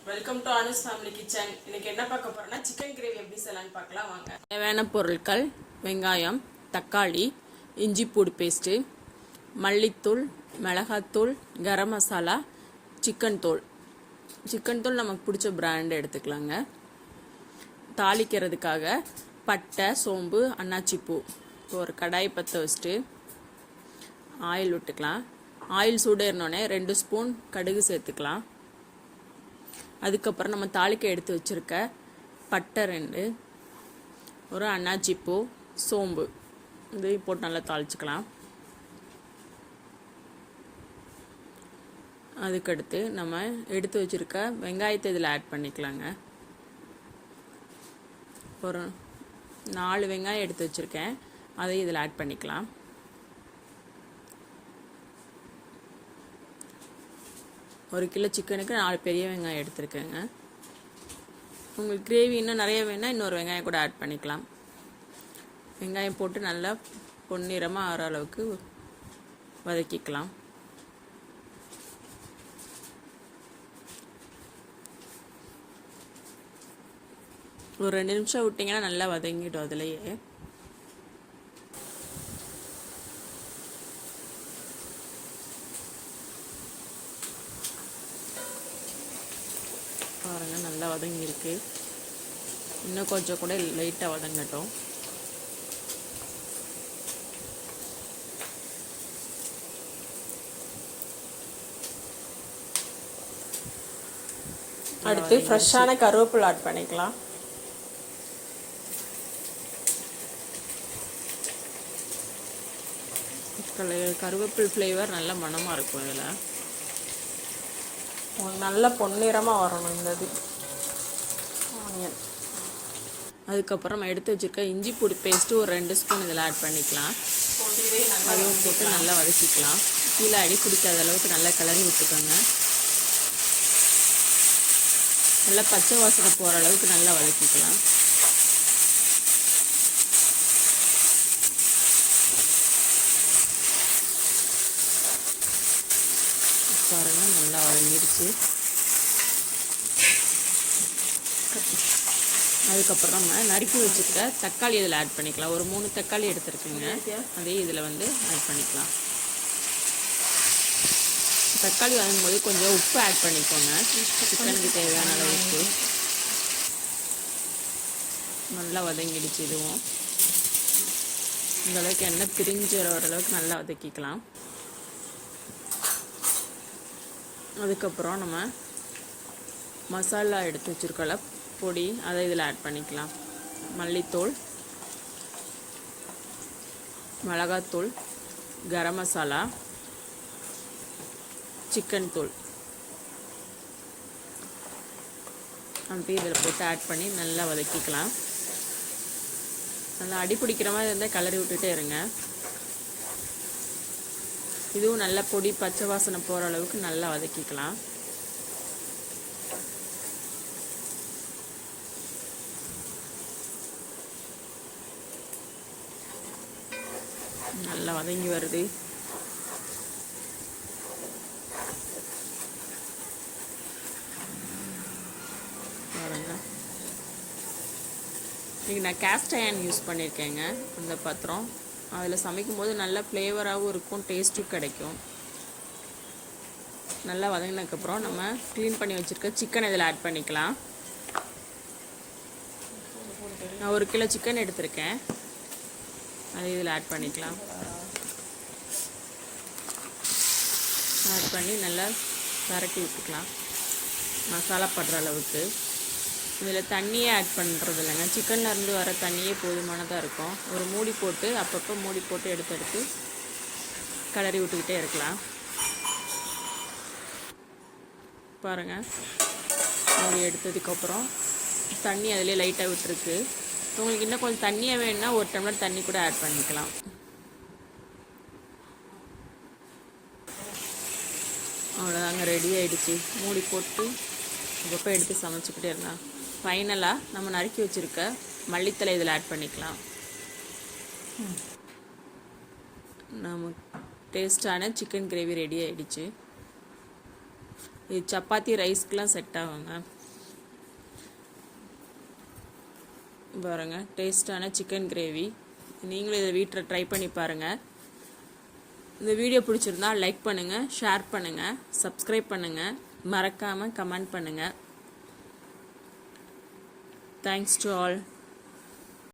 Welcome to Anu's family kitchen. இன்னைக்கு என்ன பார்க்க போறோம்னா சிக்கன் கிரேவி எப்படி செய்யலாம்னு பார்க்கலாம் வாங்க. தேவையான பொருட்கள்: வெங்காயம், தக்காளி, இஞ்சி பூடு பேஸ்ட்டு, மல்லித்தூள், மிளகாத்தூள், கரம் மசாலா, சிக்கன் தூள். சிக்கன் தூள் நமக்கு பிடிச்ச பிராண்ட் எடுத்துக்கலாங்க. தாளிக்கிறதுக்காக பட்டை, சோம்பு, அன்னாச்சிப்பூ. ஒரு கடாய் பற்ற வச்சுட்டு ஆயில் விட்டுக்கலாம். ஆயில் சூடேறினோடனே 2 ஸ்பூன் கடுகு சேர்த்துக்கலாம். அதுக்கப்புறம் நம்ம தாளிக்க எடுத்து வச்சுருக்க பட்டை 2, ஒரு அன்னாச்சிப்பூ, சோம்பு இது போட்டு நல்லா தாளிச்சுக்கலாம். அதுக்கடுத்து நம்ம எடுத்து வச்சுருக்க வெங்காயத்தை இதில் ஆட் பண்ணிக்கலாங்க. ஒரு 4 வெங்காயம் எடுத்து வச்சுருக்கேன், அதை இதில் ஆட் பண்ணிக்கலாம். ஒரு கிலோ சிக்கனுக்கு 4 பெரிய வெங்காயம் எடுத்துருக்கேங்க. உங்களுக்கு கிரேவி இன்னும் நிறைய வேணால் இன்னொரு வெங்காயம் கூட ஆட் பண்ணிக்கலாம். வெங்காயம் போட்டு நல்லா பொன்னிறமாக ஆகிற அளவுக்கு வதக்கிக்கலாம். ஒரு 2 நிமிஷம் விட்டிங்கன்னா நல்லா வதங்கிடும். அதுலேயே பாருங்கள், நல்லா வதங்கியிருக்கு. இன்னும் கொஞ்சம் கூட லைட்டாக வதங்கட்டும். அடுத்து ஃப்ரெஷ்ஷான கருவேப்பிலை ஆட் பண்ணிக்கலாம். கருவேப்பிலை ஃப்ளேவர் நல்ல மணமாக இருக்கும். இதில் நல்ல பொன்னிறமாக வரணும் இந்த இது ஆனியன். அதுக்கப்புறம் நம்ம எடுத்து வச்சுருக்க இஞ்சி பூடி பேஸ்ட்டு ஒரு 2 ஸ்பூன் இதில் ஆட் பண்ணிக்கலாம். அதுவும் போட்டு நல்லா வதக்கிக்கலாம். கீழே அடி பிடிக்காத அளவுக்கு நல்லா கிளறி விட்டுக்கோங்க. நல்லா பச்சை வாசனை போகிற அளவுக்கு நல்லா வதக்கிக்கலாம். பாருங்கள், நல்லா வதங்கிடுச்சு. அதுக்கப்புறம் நம்ம நறுக்கி வச்சுருக்க தக்காளி இதில் ஆட் பண்ணிக்கலாம். ஒரு 3 தக்காளி எடுத்துருக்குங்க, அதே இதில் ஆட் பண்ணிக்கலாம். தக்காளி வதங்கும்போது கொஞ்சம் உப்பு ஆட் பண்ணிக்கோங்க. சிக்கனுக்கு தேவையான அளவுக்கு. நல்லா வதங்கிடுச்சு. இதுவும் இந்த அளவுக்கு எண்ணெய் பிரிஞ்சு வர அளவுக்கு நல்லா வதக்கிக்கலாம். அதுக்கப்புறம் நம்ம மசாலா எடுத்து வச்சுருக்கோம்ல பொடி, அதை இதில் ஆட் பண்ணிக்கலாம். மல்லித்தூள், மிளகாத்தூள், கரம் மசாலா, சிக்கன் தூள் அப்படி இதில் போட்டு ஆட் பண்ணி நல்லா வதக்கிக்கலாம். நல்லா அடி பிடிக்கிற மாதிரி இருந்தால் கிளறி விட்டுட்டே இருங்க. இதுவும் நல்லா பொடி பச்சை வாசனை போகிற அளவுக்கு நல்லா வதக்கிக்கலாம். நல்லா வதங்கி வருது. பாருங்க, இன்றைக்கி நான் கேஸ்ட் அயர்ன் யூஸ் பண்ணியிருக்கேங்க. அந்த பாத்திரம் அதில் சமைக்கும் போது நல்லா ஃப்ளேவராகவும் இருக்கும், டேஸ்ட்டும் கிடைக்கும். நல்லா வதங்கினதுக்கப்புறம் நம்ம க்ளீன் பண்ணி வச்சுருக்க சிக்கன் இதில் ஆட் பண்ணிக்கலாம். நான் 1 கிலோ சிக்கன் எடுத்திருக்கேன், அதை இதில் ஆட் பண்ணிக்கலாம். ஆட் பண்ணி நல்லா பரட்டி விட்டுக்கலாம் மசாலா படுற அளவுக்கு. இதில் தண்ணியே ஆட் பண்ணுறது இல்லைங்க, சிக்கன்லேருந்து வர தண்ணியே போதுமானதாக இருக்கும். ஒரு மூடி போட்டு அப்பப்போ மூடி போட்டு எடுத்து கிளறி விட்டுக்கிட்டே இருக்கலாம். பாருங்கள், மூடி எடுத்ததுக்கப்புறம் தண்ணி அதிலே லைட்டாக விட்டுருக்கு. உங்களுக்கு இன்னும் கொஞ்சம் தண்ணியாக வேணும்னா 1 டம்ளர் தண்ணி கூட ஆட் பண்ணிக்கலாம். அவ்வளோதாங்க, ரெடி ஆகிடுச்சு. மூடி போட்டு அப்பப்போ எடுத்து சமைச்சிக்கிட்டே இருக்கலாம். ஃபைனலாக நம்ம நறுக்கி வச்சுருக்க மல்லித்தலை இதில் ஆட் பண்ணிக்கலாம். நம்ம டேஸ்டான சிக்கன் கிரேவி ரெடி ஆகிடுச்சு. இது சப்பாத்தி ரைஸ்க்கெலாம் செட் ஆகுங்க. பாருங்க டேஸ்டான சிக்கன் கிரேவி. நீங்களும் இதை வீட்டில் ட்ரை பண்ணி பாருங்கள். இந்த வீடியோ பிடிச்சிருந்தா லைக் பண்ணுங்கள், ஷேர் பண்ணுங்கள், சப்ஸ்கிரைப் பண்ணுங்கள், மறக்காமல் கமெண்ட் பண்ணுங்கள். Thanks to all.